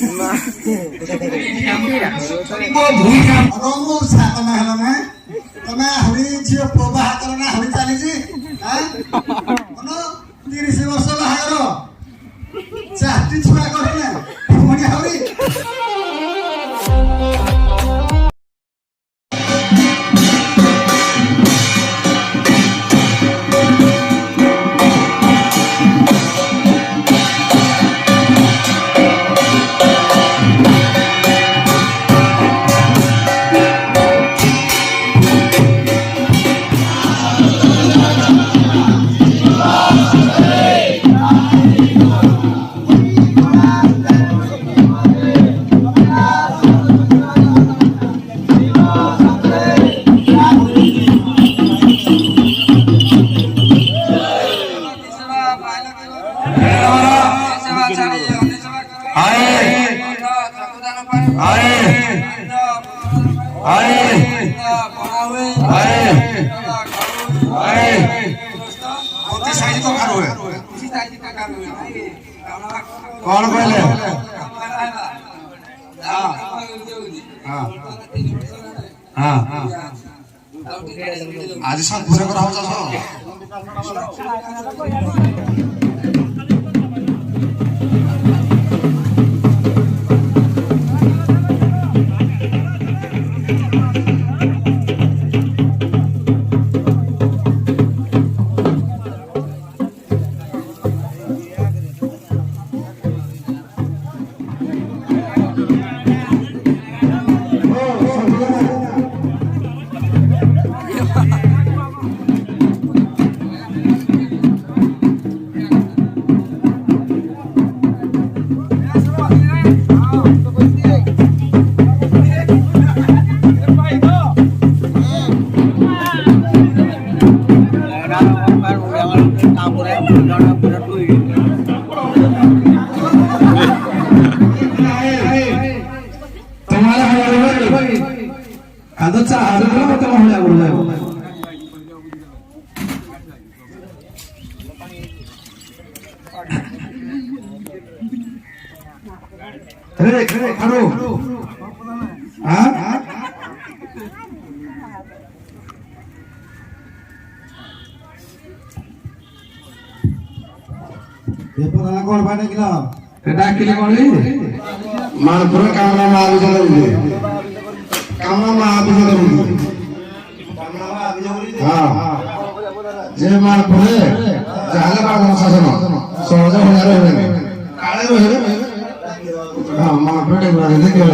ତମେ ହେଲ ନା ତମେ ଆହୁରି ଝିଅ ପୁଅ ବାହାଘର ନା ଆହୁରି ଚାଲିଛି 30 ବର୍ଷ ବାହାଘର ଚାଟି ଛୁଆ କରିଲେ ପୁଣି ଆହୁରି कौन कहले आज सब पूरा करा हो चास कौन बाटे किला डाकिले कौन ले मानपुर कामना महाविजय कामना महाविजय हां जे मानपुर जाले बाग शासन सहज होणार होणे काळे होणे हां मानपुर टेबल देखिए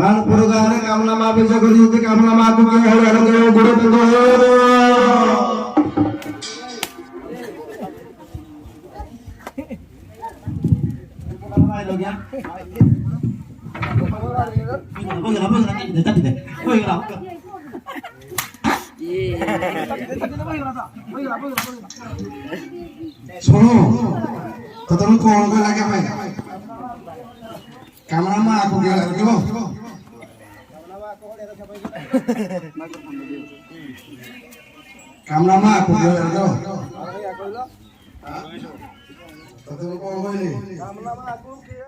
मानपुर गाँव कामना माँ भी जगह कामना माँ को गुड़ सुनो तो तुम कौन को लगे भाई कामना माँ को क्या लगे वो कामना माँ को क्या लगे वो तो तुम कौन को ले कामना माँ को क्या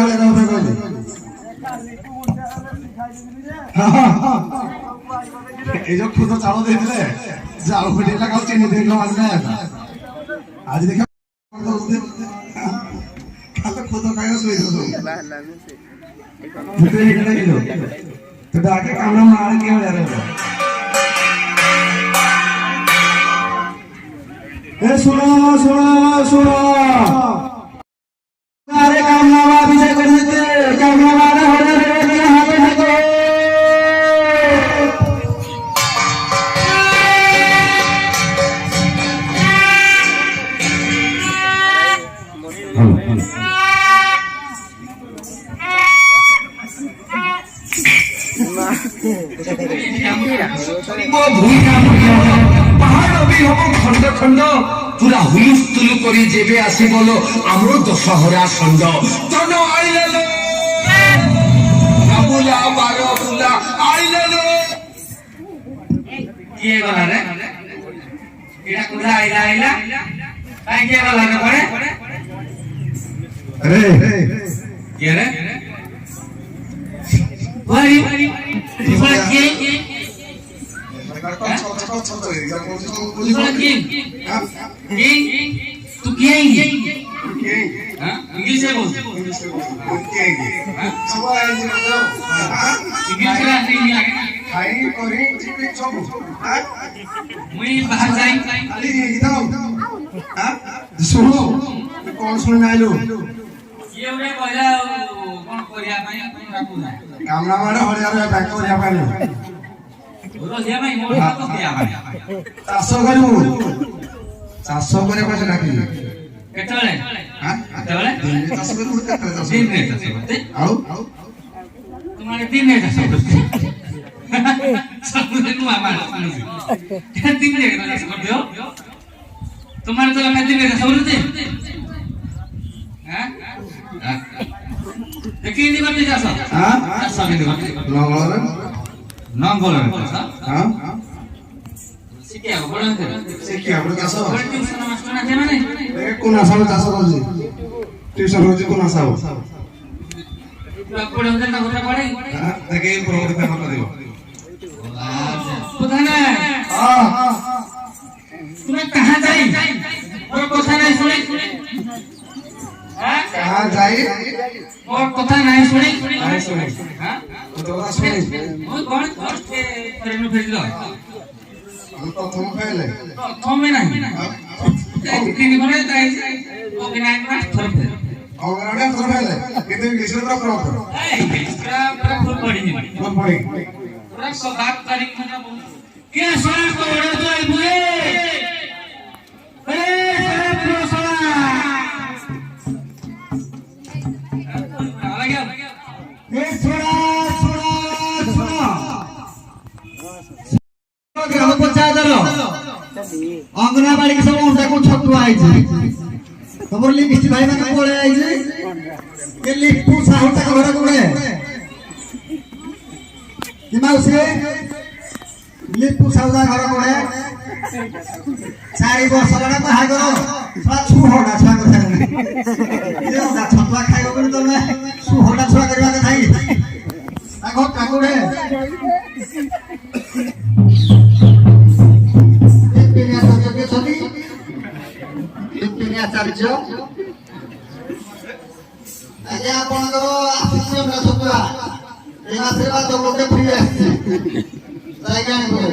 लगे वो এই যে খুদ চালো দেখলে যাও ফিটিলা কাল চিনি দেখলো আজ না আজ দেখে খাতা খুদ কায়ো সই দো মুতে এখানে গেল তো ডাকে কামনা মার কে হলো এ শুনো শুনো শুনো আরে কামনা মা বিজয় করে দিতে কামনা মারা হলে হাতে হাতে ভূঁইয়া পাহাড় বি হব খণ্ড খণ্ড পুরা হুলুস্থুল করে যেবে আসি বল আমার দশহরা ষণ্ড তন আইলেন বুলা বার বুলা আইলেন কিয়ে গলা রে এটা কোথা আইলা আইলা তাই কে গলা রে পড়ে আরে কে রে ওই তোরা কে तू क्या इंग्लिश में बोल इंग्लिश मुझे बाहर जाए सुनो कौन सुनने आए लो ये उन्हें बोला कौन कोरिया में रखू ना कामना मारे हो जा रहा है बैक कोरिया में रोजिया में मोर हाथ तो किया है चासो करू चासो करे पैसे डाकी केतले हां केतले चासो करू केतले चासो दिन में चासो करते आओ तुम्हारे दिन में चासो करते सब दिन में हमारा क्या दिन में चासो करते हो तुम्हारे तो मैं दिन में चासो करते हां देखिए नहीं करते चासो हां चासो नहीं करते नाम बोलो हां सिकिया बोलो सिकिया बोलो चासो ट्यूशन मास्टर ना थे माने কোন আসামে চাষ করছে টিউশন হচ্ছে কোন আসাম পড়ে ওদের না কথা পড়ে দেখে প্রবর্তন কথা দেব पता नहीं हां तुम्हें कहां जाई और কথা नहीं सुने हां कहां जाई और কথা नहीं सुने नहीं सुने हां तो बात सुने वो कौन के ट्रेन में भेज लो हम तो तुम पहले प्रथम में नहीं तीन घंटे जाए ओके ना मास्टर थे अंगनवाड़ी तो पहले कितने इंग्लिश में प्रॉपर ए इसका पूरा फुल पढ़ी फुल पढ़ी पूरा को बात करी क्या सोना को ओढ़ तो आई बुए ए साहब सोना आ गया ए सोना ग्राम पंचायत रो अंगनवाड़ी के सब उनका को छतुआ आई छे खबर ली मिस्त्री भाई माने पळे आई छे के लिखू साहुटा के घर कोड़े कि माउसे लिखू साहुटा घर कोड़े 4 वर्ष बड़ा बाहा करो सा छुहोडा छुआ कर थाने ये ओडा छतुआ खाइबो बोली तमे छुहोडा छुआ करबा के थाई ताको काकुड़े आचार्य आज आपनकर आशीष हमरा छतुआ ए आशीर्वाद तो लोके फ्री आसी जायगा नहीं बोले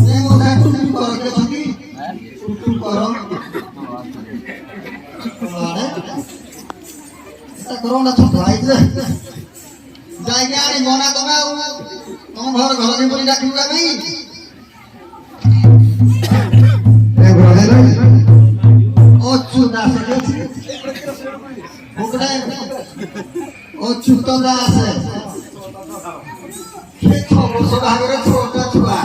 ने मोदा कुछ कर के छकी कुछ करो अरे ऐसा करो ना छतुआ आई जे जायगा नहीं मना तमे तुम घर नहीं बोली डाकिबा नहीं तो दास है ये छोरो सो भागरे छोटा छुआ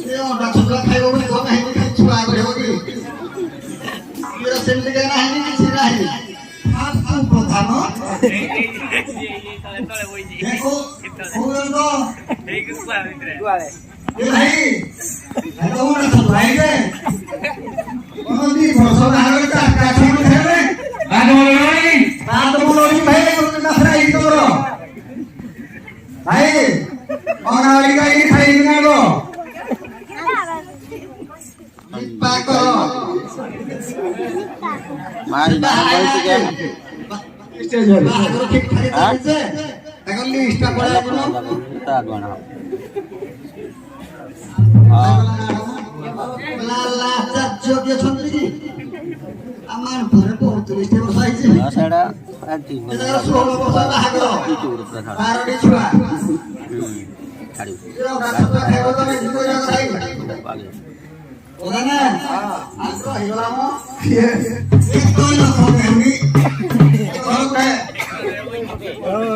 ये ओटा छुआ खाइबो बोली को नहीं छुआ करे होगी ये सेमति के नाही कि छिरा है आप प्रधान देखो ओन तो ये भाई तो ओटा छुआ है के ओनी भरोसा भागरे का छुआ खेले बात बोलो नहीं भाई नखरा ही करो भाई और आगे का ये खाई ना लो पाक करो मारी ना भाई से क्या स्टेज है बाहर ठीक खाई से अगर लिस्ट पड़ा करो तार बना ला ला चाचो के छंत्री আমার ঘরে বহুত লিস্টে বসাইছে সেটা আন্টি এটা 16 বছর বাহাগর বারোটি ছুয়া ছাড়ি ওটা ছোট খাইব তো বেশি করে খাই ওরা না আজ তো হইলাম কই না খাবে আমি ঘরে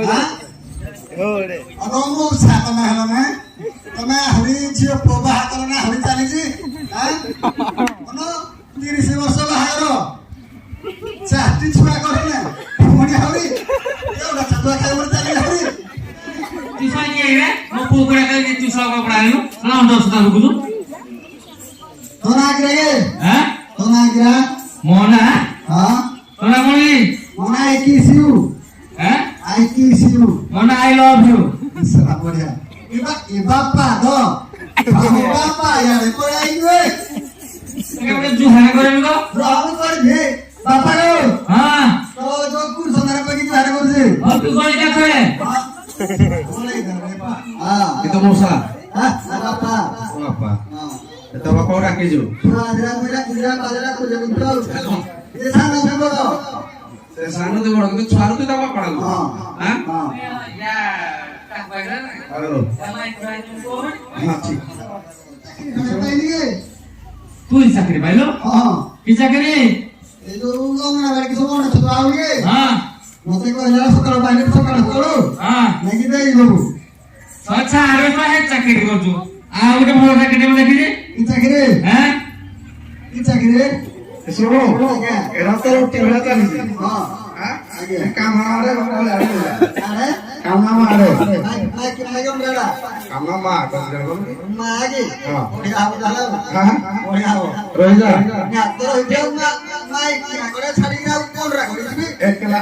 হ্যাঁ ମୁଁ ଛା ତମେ ହେଲ ନା ତମେ ଆହୁରି ଝିଅ ପୁଅ ବାହା କଲ ନା ଆହୁରି ଚାଲିଛି 30 ବର୍ଷ ବାହାଘର 4ଟି ଛୁଆ କରିଲେ ପୁଣି ଆହୁରି ଛତୁଆ ଖାଇବ ଚାଲିଲେ ଆହୁରି tuition ke ire mo pu kura ka ni tuition ko padalu na ndo sudah buku ତୋର ଆଗରେ ha ତୋର ଆଗରେ mona ହଁ tona moni ମନା ଆଇକିସିଉ ha ଆଇକିସିଉ mona I love you ଇସରା ବଢିଆ ଏ ବାପା ଦ ବାପା ୟାରେ କୋଇ ଆଇବେ ke juhara kore ko ରହ କରିବେ ବାପା ର ha ତ ଯୋଉ କୁର୍ସନାର ପକି ବାହାର କରୁଛି oh tu kore ka kore Itu Musa. হ্যাঁ বাপা Apa? Itu apa kau nak keju? Hazra কইরা কিরা বাজারা খুঁজে কিন্তু এ সামনে থাকো Saya sana tu orang itu suara tu tak apa kalau. হ্যাঁ Hah? হ্যাঁ ya tak baiklah Halo. sama ikut itu Mati. পাইনি tu sakri bailo হ্যাঁ ki sakri এই তো অঙ্গনাবাড়ি কিছু মনে ছোট আউগে ha মতে কইলা সকাল বাইরে সকাল করো ha নাকি দেই বাবু acha harus mah sakri korju ah udah mau sakri mau sakri কি চাকরি ha কি চাকরি Suruh. Era tu roti berapa ni? হ্যাঁ Hah? আগে Kamu ada apa ada? আরে Kamu ada. ভাই ভাই কি লাগে আমরা Kamu mah kau jangan. মা আগে হ্যাঁ। ওড়ি আও দাও Hah? ওড়ি আও Roja. না তোর হইতে না মাই কি করে ছাড়ি না কোন রাখো তুমি Ekla.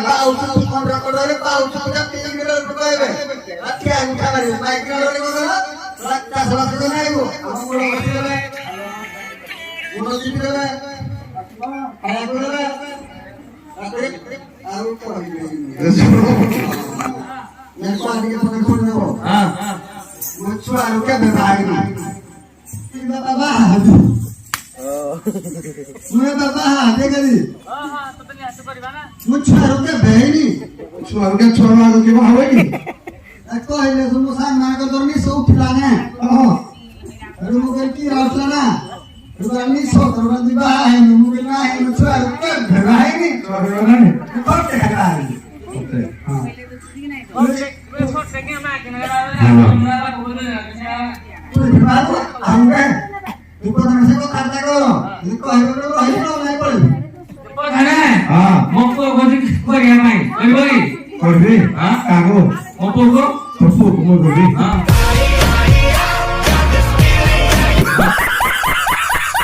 পাউ কোন রাখো রে পাউ তো তিন মিটার পড়াইবে আজকে আমি খাবারে মাইক না লড়ি বলো রাস্তা সব তো নাইবো আমরা বসে উনো দিবে আয়া করে আর তো मैं को आदि के फोन खोल दो ha मुझको आरो क्या बेबाई ना इधर बाबा मैं बाबा देखा दी मुझको आरो क्या Beni Suara kan suara tu kita apa ni? को hele सुमुसान ना को दरनी सो उठलाने Oh. अरे मुगल की रातलाना रुबानी सो करवा दी बा है मुगल ना है मुझको आरो क्या बेबाई नी Suara mana ni? कब देखा है Okey. हां तो बाबू आऊंगा इको से को खाता करो इको है नहीं पड़े Mana? Ah. Mau kau kau kau yang main? Bagi bagi. Kau ni? Hah? Kamu.